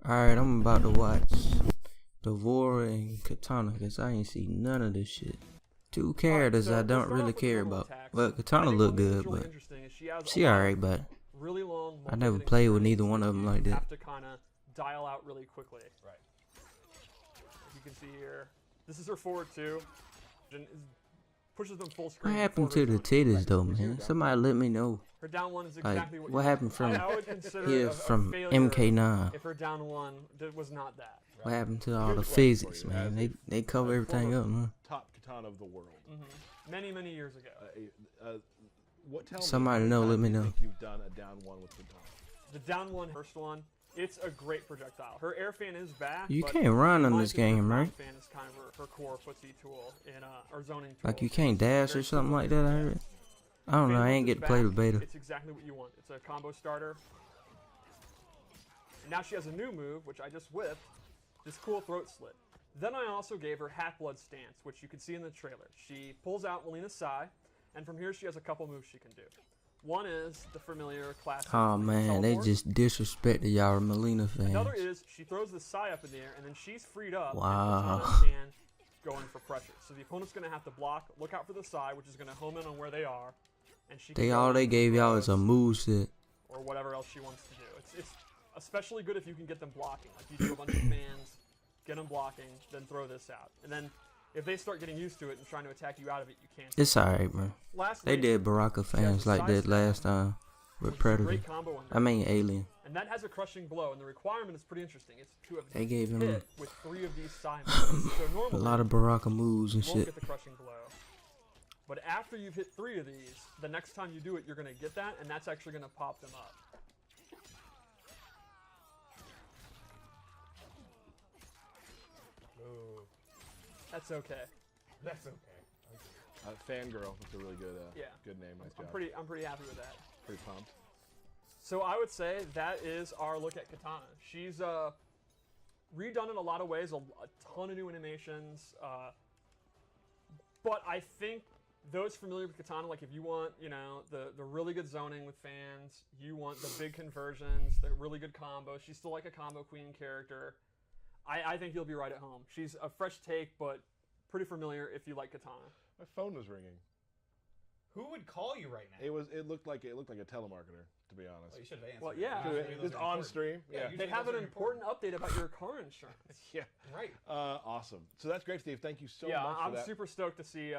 Alright, I'm about to watch Dvorah and Kitana because I ain't seen none of this shit. Two characters I don't really care about. Well, Kitana look good, but she alright, but really long I never played with neither one of them like that. Have to kind of dial out really quickly. Right. As you can see here, this is her forward two. Pushes them full screen. What happened to the titties though, man? Somebody let me know. Her down one is exactly what happened from here from MK9? If her down one was not that. Right. What happened to all the physics, man? They cover everything up, man. Top katana of the world. Many years ago. Somebody know, let me know. Think you've done a down one with katana. The down one, first one. It's a great projectile. Her air fan is back. You can't run on this game, right? Fan is kind of her core footsie tool in or zoning tool. Like you can't dash or something like that. I heard. I don't know. I ain't get to play the beta. It's exactly what you want. It's a combo starter. And now she has a new move, which I just whipped. This cool throat slit. Then I also gave her half-blood stance, which you can see in the trailer. She pulls out Melina's Sai, and from here she has a couple moves she can do. One is the familiar classic. Oh man, they just disrespected y'all Melina fans. Another is she throws the Sai up in the air, and then she's freed up. Wow. And can go in for pressure. So the opponent's going to have to block, look out for the Sai, which is going to home in on where they are. And she they gave y'all is a moveset. Or whatever else she wants to do. It's especially good if you can get them blocking. Like you do a bunch of fans, get them blocking, then throw this out. And then if they start getting used to it and trying to attack you out of it, you can't. It's alright, bro. They did Baraka fans like that last time with Predator. I mean Alien. And that has a crushing blow, and the requirement is pretty interesting. It's to have they gave him hit with 3 of these Sai moves. So normally, a lot of Baraka moves and shit. Get the crushing blow. But after you've hit 3 of these, the next time you do it, you're going to get that, and that's actually going to pop them up. Ooh. That's okay. That's okay. Fangirl. That's a really good, good name. Nice job. I'm pretty happy with that. Pretty pumped. So I would say that is our look at Kitana. She's redone in a lot of ways, a ton of new animations. But I think those familiar with Kitana, like if you want, the really good zoning with fans, you want the big conversions, the really good combos. She's still like a combo queen character. I think you'll be right at home. She's a fresh take, but pretty familiar if you like Kitana. My phone was ringing. Who would call you right now? It looked like a telemarketer, to be honest. Well, you should have answered. Well, yeah. Just on stream. Yeah. They have an important update about your car insurance. Yeah. Right. Awesome. So that's great, Steve. Thank you so much. Yeah, I'm super stoked to see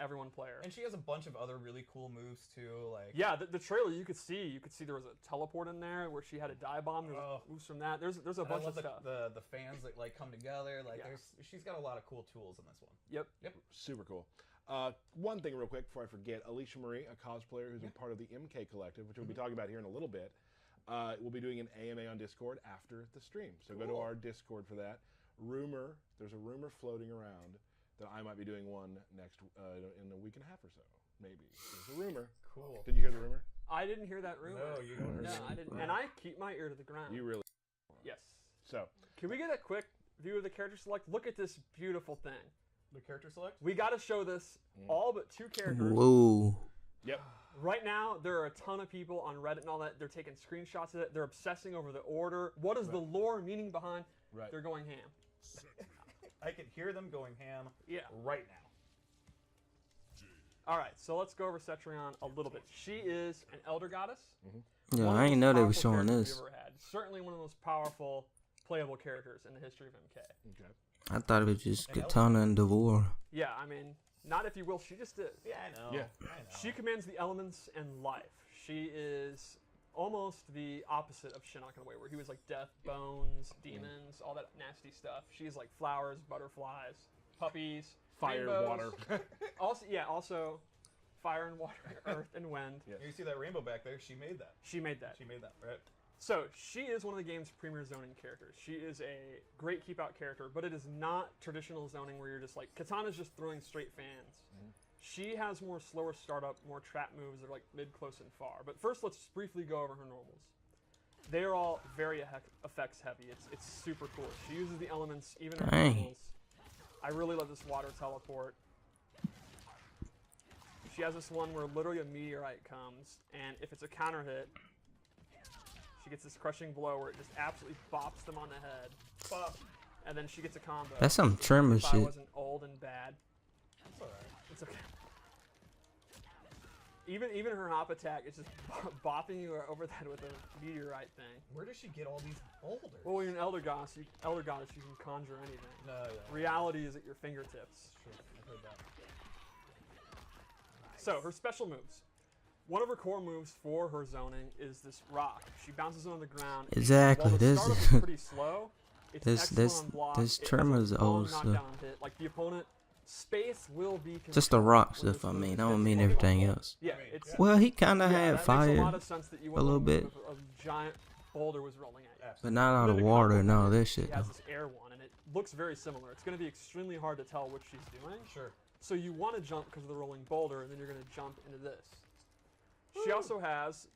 everyone play her. And she has a bunch of other really cool moves too. Like the trailer you could see there was a teleport in there where she had a die bomb. There's moves from that. There's a bunch of stuff. The fans that like come together. Like she's got a lot of cool tools in this one. Yep. Super cool. One thing real quick before I forget, Alicia Marie, a cosplayer who's a part of the MK Collective, which we'll be talking about here in a little bit, we'll be doing an AMA on Discord after the stream. So go to our Discord for that. There's a rumor floating around that I might be doing one next in a week and a half or so, maybe. There's a rumor. Cool. Did you hear the rumor? I didn't hear that rumor. No, you don't. No, I didn't. And I keep my ear to the ground. You really? Yes. So. Can we get a quick view of the character select? Look at this beautiful thing. The character select? We got to show this all but 2 characters. Whoa. Yep. Right now, there are a ton of people on Reddit and all that. They're taking screenshots of it. They're obsessing over the order. What is the lore meaning behind? Right. They're going ham. I can hear them going ham right now. All right, so let's go over Cetrion a little bit. She is an elder goddess. Yeah, I didn't know they were showing this. Certainly one of the most powerful playable characters in the history of MK. Okay. I thought it was just Kitana and Dvorah. Yeah, I mean, not if you will. She just is. Yeah, I know. Yeah. I know. She commands the elements and life. She is almost the opposite of Shinnok in a way, where he was like death, bones, demons, all that nasty stuff. She's like flowers, butterflies, puppies, fire, rainbows. water. also fire and water, earth and wind. Yes. You see that rainbow back there? She made that. She made that. Right? So, she is one of the game's premier zoning characters. She is a great keep-out character, but it is not traditional zoning where you're just like, Kitana's just throwing straight fans. She has more slower startup, more trap moves that are like mid, close, and far. But first, let's briefly go over her normals. They are all very effects heavy. It's super cool. She uses the elements, even in her normals. I really love this water teleport. She has this one where literally a meteorite comes, and if it's a counter hit, She gets this crushing blow where it just absolutely bops them on the head. Bop. And then she gets a combo. That's some Tremor if I shit. wasn't old and bad. That's alright. It's okay. Even her hop attack is just bopping you over the head with a meteorite thing. Where does she get all these boulders? Well, when you're an Elder Goddess, you can conjure anything. No, yeah. Reality is at your fingertips. True. I've heard that. Nice. So, her special moves. One of her core moves for her zoning is this rock. She bounces it on the ground. Exactly. While the This startup is pretty slow. It's excellent on block. this It has Tremor's a old long stuff. knockdown hit. Like, the opponent, space will be Just the controlled rock when stuff, this I move mean. is I don't hit. mean everything else. Yeah, I mean, it's... Well, he kind of yeah, had that makes a fire, lot of sense that you a went little with bit. A giant boulder was rolling at you. but not out And of then the water combo and all move, this shit, She has though. this air one, and it looks very similar. It's going to be extremely hard to tell what she's doing. Sure. So you want to jump because of the rolling boulder, and then you're going to jump into this. She also has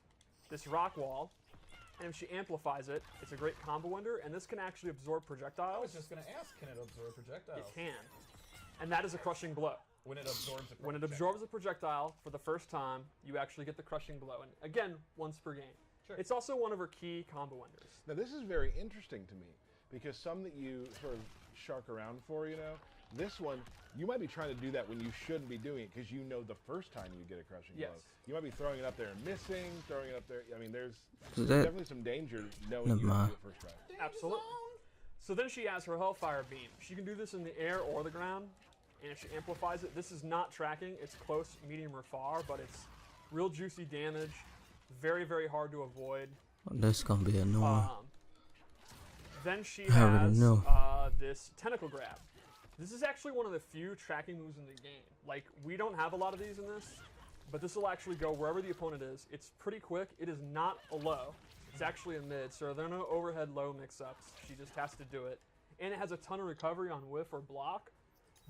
this rock wall, and if she amplifies it, it's a great combo ender, and this can actually absorb I projectiles. was just gonna ask, can it absorb projectiles? It can. And that is a crushing blow. When it absorbs a When it absorbs a projectile for the first time, you actually get the crushing blow. And again, once per game. Sure. It's also one of her key combo enders. Now this is very interesting to me because some that you sort of shark around for, you know, this one you might be trying to do that when you shouldn't be doing it because you know the first time you get a crushing Yes. blow. You might be throwing it up there and missing, throwing it up there. I mean, there's So that, definitely some danger knowing Never you have mind. to do it first try. Absolutely. So then she has her Hellfire Beam. She can do this in the air or the ground. And if she amplifies it, this is not tracking. It's close, medium, or far, but it's real juicy damage. Very, very hard to avoid. that's gonna be annoying. Then she I already has know. this Tentacle Grab. This is actually one of the few tracking moves in the game. Like, we don't have a lot of these in this, but this will actually go wherever the opponent is. It's pretty quick. It is not a low. It's actually a mid, so there are no overhead low mix-ups. She just has to do it. And it has a ton of recovery on whiff or block.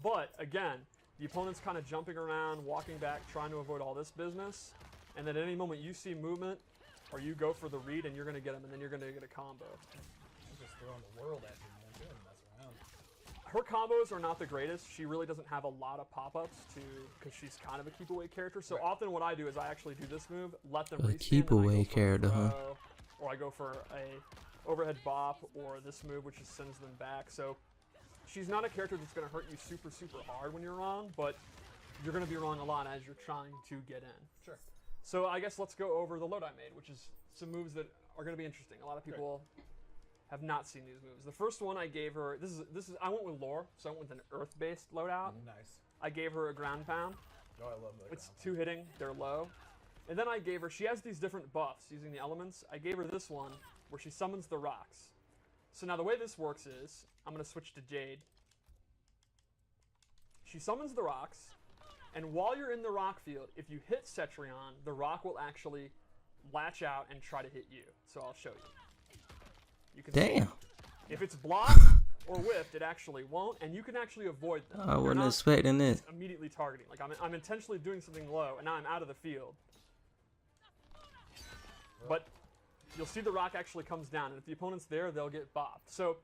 But, again, the opponent's kind of jumping around, walking back, trying to avoid all this business. And then at any moment you see movement, or you go for the read, and you're going to get him, and then you're going to get a combo. I'm just throwing the world at you, man. She doesn't mess around. Her combos are not the greatest. She really doesn't have a lot of pop-ups because she's kind of a keep-away character. So often what I do is I actually do this move, let them A respawn, keep-away and I go for a character, huh? throw, or I go for a overhead bop, or this move which just sends them back. So she's not a character that's going to hurt you super, super hard when you're wrong, but you're going to be wrong a lot as you're trying to get in. Sure. So I guess let's go over the load I made, which is some moves that are going to be interesting. A lot of people have not seen these moves. The first one I gave her, this is I went with lore, so I went with an earth-based loadout. Nice. I gave her a ground pound. Oh, I love that. It's 2 hitting, they're low. And then I gave her, she has these different buffs using the elements. I gave her this one where she summons the rocks. So now the way this works is, I'm going to switch to Jade. She summons the rocks, and while you're in the rock field, if you hit Cetrion, the rock will actually latch out and try to hit you. So I'll show you. You can see Damn. if it's blocked or whiffed, it actually won't, and you can actually avoid them. I You're wasn't not expecting this. immediately targeting. Like I'm intentionally doing something low, and now I'm out of the field. But you'll see the rock actually comes down, and if the opponent's there, they'll get bopped. So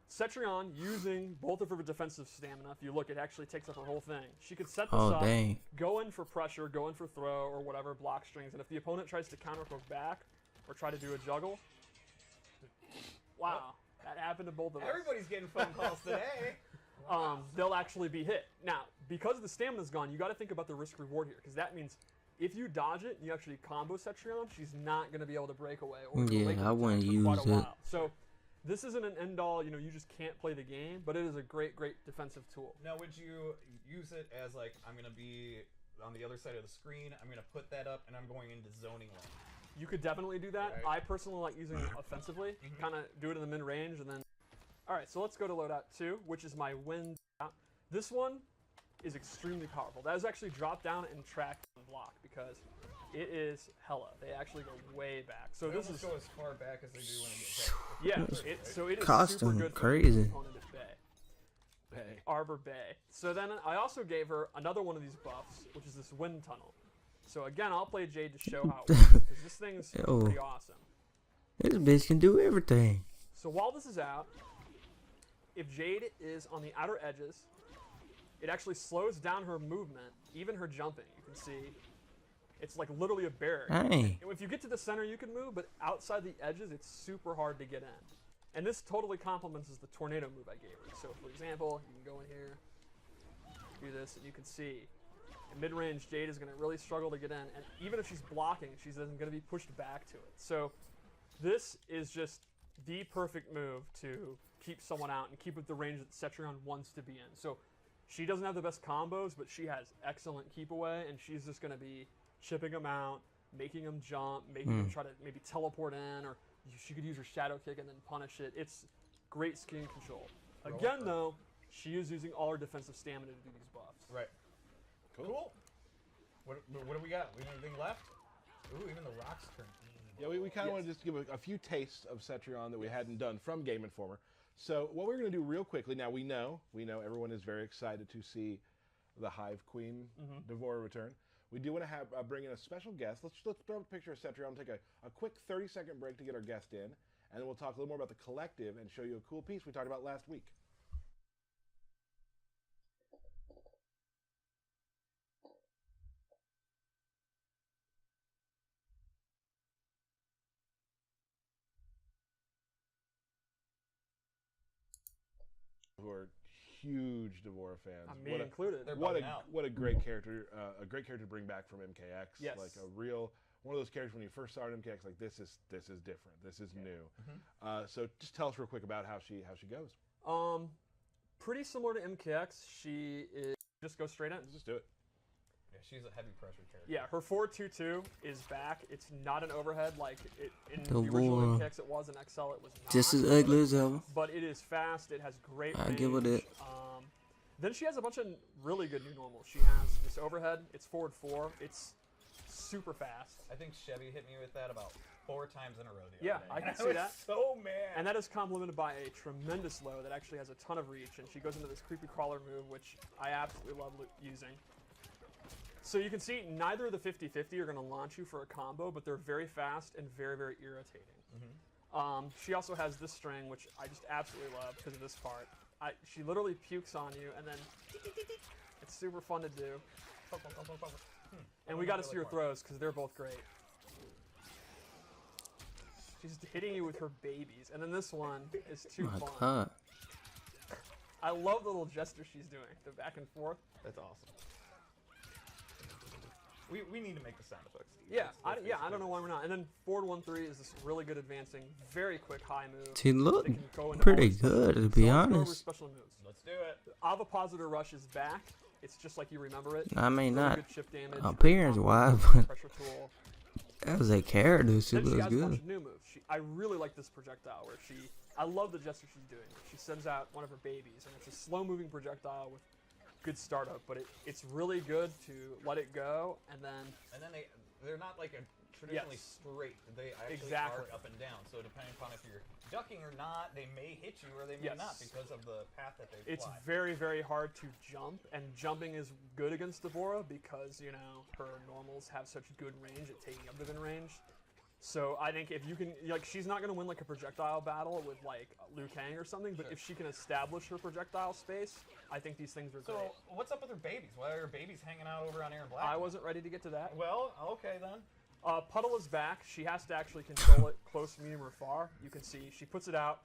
Cetrion, using both of her defensive stamina, if you look, it actually takes up her whole thing. She could set this Oh, up, dang. go in for pressure, go in for throw, or whatever, block strings, and if the opponent tries to counterpoke back, or try to do a juggle, wow, that happened to both of us. Everybody's getting phone calls today. They'll actually be hit. Now, because the stamina's gone, you got to think about the risk-reward here, because that means if you dodge it and you actually combo Cetrion, she's not going to be able to break away. Or Yeah, wait I wouldn't for quite use a it. while. So this isn't an end-all, you just can't play the game, but it is a great, great defensive tool. Now, would you use it as like, I'm going to be on the other side of the screen, I'm going to put that up, and I'm going into zoning lane? You could definitely do that. Right. I personally like using it offensively, kind of do it in the mid-range, and then... All right, so let's go to loadout 2, which is my wind. This one is extremely powerful. That is actually drop down and track and block because it is hella. They actually go way back. So They this almost is go as far back as they do when they get hit. yeah. So it is Costume super good for crazy. the opponent at Bay. Arbor Bay. So then I also gave her another one of these buffs, which is this wind tunnel. So again, I'll play Jade to show how it works because this thing is Yo. pretty awesome. This bitch can do everything. So while this is out, if Jade is on the outer edges, it actually slows down her movement, even her jumping. You can see It's like literally a barrier. Dang. If you get to the center, you can move, but outside the edges, it's super hard to get in. And this totally complements the tornado move I gave her. So, for example, you can go in here, do this, and you can see in mid-range, Jade is going to really struggle to get in. And even if she's blocking, she's going to be pushed back to it. So this is just the perfect move to keep someone out and keep with the range that Cetrion wants to be in. So she doesn't have the best combos, but she has excellent keep away, and she's just going to be chipping them out, making them jump, making them try to maybe teleport in, or she could use her shadow kick and then punish it. It's great skin control. Again, though, she is using all her defensive stamina to do these buffs. Right. Cool. What do we got? We have anything left? Ooh, even the rocks turn. Yeah, we kind of want to just give a few tastes of Cetrion that we hadn't done from Game Informer. So what we're going to do real quickly, now we know everyone is very excited to see the Hive Queen Dvorah return. We do want to have bring in a special guest. Let's throw up a picture of Cetrion, take a quick 30-second break to get our guest in, and then we'll talk a little more about the collective and show you a cool piece we talked about last week. Who are huge Dvorah fans. Me included. What a great character! A great character to bring back from MKX. Yes. Like a real one of those characters when you first started MKX. Like this is different. This is new. So just tell us real quick about how she goes. Pretty similar to MKX. She is just go straight in. Just do it. Yeah, she's a heavy pressure character. Yeah, her 4-2-2 is back. It's not an overhead like in the original MKX it was. In XL it was not. Just as ugly as ever. But it is fast. It has great range. I give it that. Then she has a bunch of really good new normals. She has this overhead. It's forward 4. It's super fast. I think Chevy hit me with that about 4 times in a row the Yeah, other day. I can see that. So mad. And that is complemented by a tremendous low that actually has a ton of reach. And she goes into this creepy crawler move, which I absolutely love using. So you can see neither of the 50-50 are going to launch you for a combo, but they're very fast and very, very irritating. She also has this string, which I just absolutely love because of this part. She literally pukes on you, and then it's super fun to do. And we got to see her throws because they're both great. She's hitting you with her babies, and then this one is too fun. God. I love the little gesture she's doing, the back and forth. That's awesome. We need to make the sound effects. Yeah, I don't know why we're not. And then forward 1-3 is this really good advancing, very quick high move. She looked that can go into pretty all this good, stuff. to be So let's go over honest. special moves. Let's do it. Avapositor Rush is back. It's just like you remember it. I mean, Really not good chip damage, appearance-wise, but pressure tool. as a character, she Then she looks has a bunch good. of new moves. I really like this projectile where I love the gesture she's doing. She sends out one of her babies, and it's a slow-moving projectile with good startup, but it's really good to let it go, and then they're not like a traditionally straight. They actually arc up and down. So depending upon if you're ducking or not, they may hit you or they may not because of the path that they fly. It's very, very hard to jump, and jumping is good against Dvorah because, you know, her normals have such good range at taking up within range. So I think if you can, like, she's not going to win like a projectile battle with like Liu Kang or something, but if she can establish her projectile space, I think these things are great. So what's up with her babies? Why are her babies hanging out over on Aaron Black? I wasn't ready to get to that. Well, okay then. Puddle is back. She has to actually control it close, medium, or far. You can see she puts it out.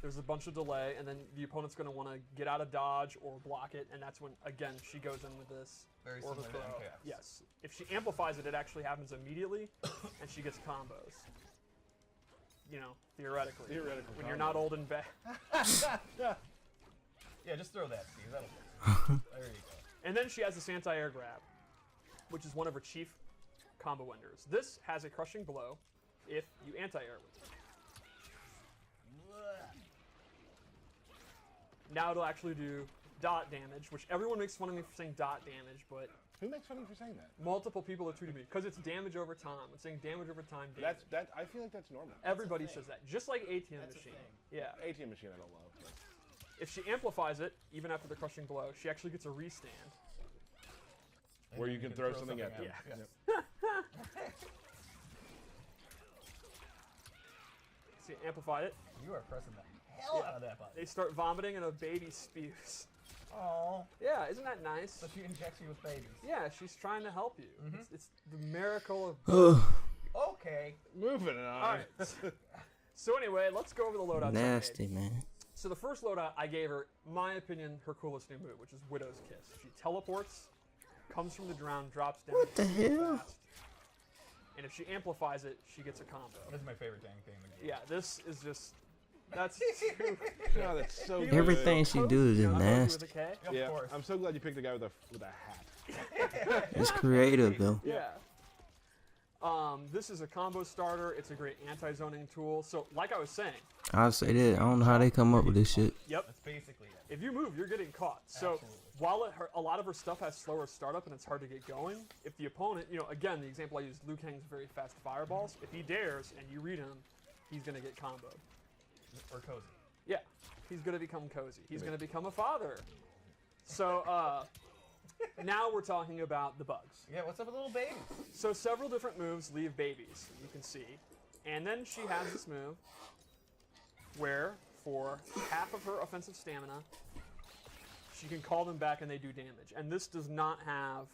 There's a bunch of delay, and then the opponent's going to want to get out of dodge or block it, and that's when, again, she goes in with this. Very similar to MKX. Yes. If she amplifies it, it actually happens immediately, and she gets combos. You know, theoretically. When you're not old and bad. Yeah, just throw that, Steve. That'll fix it. There you go. And then she has this anti-air grab, which is one of her chief combo enders. This has a crushing blow if you anti-air with it. Now it'll actually do dot damage, which everyone makes fun of me for saying dot damage, but Who makes fun of you for saying that? multiple people are tweeting me because it's damage over time. It's saying damage over time. Damage. I feel like that's normal. Everybody says that, just like ATM machine. Yeah. ATM machine I don't love. But. If she amplifies it, even after the crushing blow, she actually gets a restand. Where you can throw something at them. Yeah. Yep. See, amplify it. You are pressing the hell out of that button. They start vomiting and a baby spews. Oh. Yeah, isn't that nice? So she injects you with babies. Yeah, she's trying to help you. It's the miracle of. Okay. Moving on. All right. So anyway, let's go over the loadouts. Nasty, man. So the first loadout I gave her, my opinion, her coolest new move, which is Widow's Kiss. She teleports, comes from the ground, drops down. What the hell? Fast, and if she amplifies it, she gets a combo. This is my favorite dang thing in the game. Yeah, this is just. That's too. Oh, that's so good. Everything she do is just nasty. With a K? Yeah, Of course. I'm so glad you picked a guy with a hat. It's creative though. Yeah. This is a combo starter. It's a great anti-zoning tool. So, like I was saying. I'll say that. I don't know how they come up with this shit. Yep. That's basically it. If you move, you're getting caught. So, Absolutely. while a lot of her stuff has slower startup and it's hard to get going, if the opponent, again, the example I used, Liu Kang's very fast fireballs. If he dares and you read him, he's going to get comboed. Or cozy. Yeah, he's going to become cozy. He's going to become a father. So, now we're talking about the bugs. Yeah, what's up with little babies? So several different moves leave babies, you can see. And then she has this move where for half of her offensive stamina, she can call them back and they do damage. And this does not have,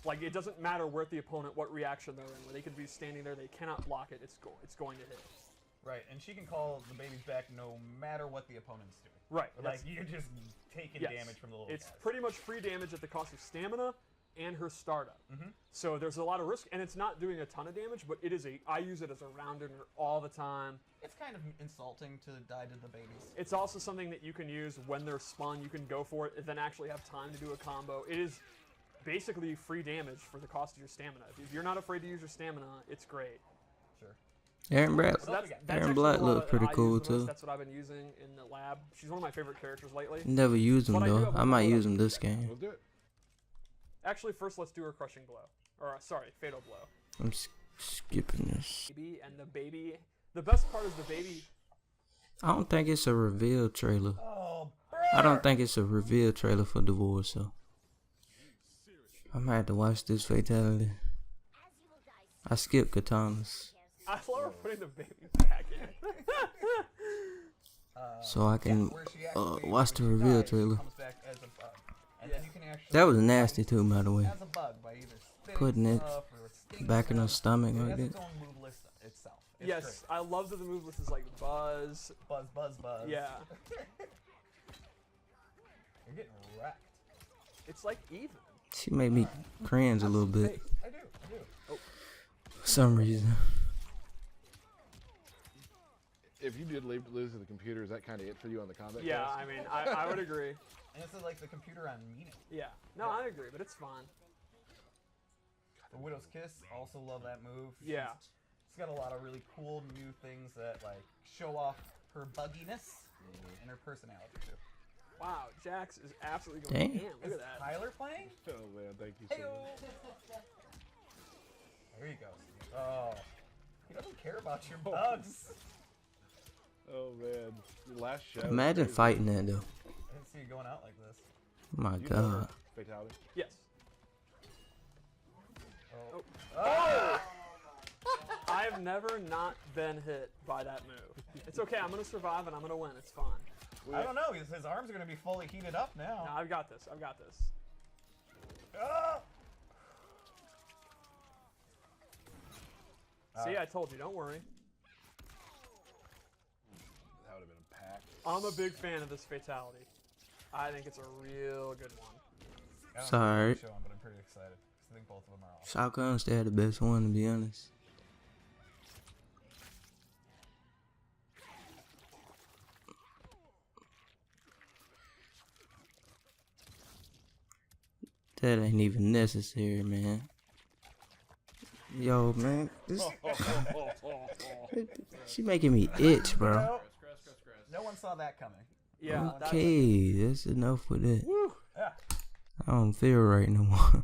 like, it doesn't matter where the opponent, what reaction they're in. Where they could be standing there, they cannot block it, it's going to hit. Right, and she can call the babies back no matter what the opponent's doing. Right. Like, you're just taking damage from the little It's guys. pretty much free damage at the cost of stamina and her startup. So there's a lot of risk, and it's not doing a ton of damage, but I use it as a rounder all the time. It's kind of insulting to die to the babies. It's also something that you can use when they're spawned. You can go for it and then actually have time to do a combo. It is basically free damage for the cost of your stamina. If you're not afraid to use your stamina, it's great. Sure. Aaron Black, So that's Aaron actually Black the one looked that pretty I cool use the most. too. That's what I've been using in the lab. She's one of my favorite characters lately. Never used him But I do though. have I a might loadout. use him this game. We'll do it. Actually, first let's do her crushing blow. Or, sorry, fatal blow. I'm skipping this. Baby and the baby. The best part is the baby. I don't think it's a reveal trailer. Oh, I don't think it's a reveal trailer for Dvorah, so I might have to watch this Fatality. I skipped Kitana's I love her putting the baby back in. so I can where she actually, watch the when she reveal dies, she trailer. comes back as a bug. And then you can actually That was nasty too, by the way. as a bug by either spitting Putting it stuff or stinging back in her stuff. stomach It like has that. its own move list itself. It's Yes, great. I love that the move list is like buzz. Buzz, buzz, buzz. Yeah. You're getting wrecked. It's like even. She made me cringe a little bit I do. for some reason. If you did lose to the computer, is that kind of it for you on the combat? Yeah, test? I mean, I would agree. And it's like the computer on meaning. Yeah. No, I agree, but it's fun. The Widow's Kiss, also love that move. Yeah. She's got a lot of really cool new things that like show off her bugginess and her personality too. Wow, Jax is absolutely going Dang. ham. Look at that. Tyler playing? Oh man, thank you so Heyo. much. There you go. Oh. He doesn't care about your bugs. Oh man, your last show. Imagine crazy. fighting that though. I didn't see you going out like this. My You know her God. Fatality. Yes. Oh. Oh! I've never not been hit by that move. It's okay, I'm going to survive and I'm going to win. It's fine. I don't know. His arms are going to be fully heated up now. No, I've got this. I've got this. Ah! See, I told you. Don't worry. That would have been a pack. I'm a big fan of this Fatality. I think it's a real good one. I don't Sorry. know what they're showing, but I'm pretty excited. 'Cause I think both of them are awesome. Shotguns, they had the best one to be honest. That ain't even necessary, man. Yo, man, this she making me itch, bro. No, no one saw that coming. Yeah. Okay, that's enough with it. Woo. Yeah. I don't feel right no more.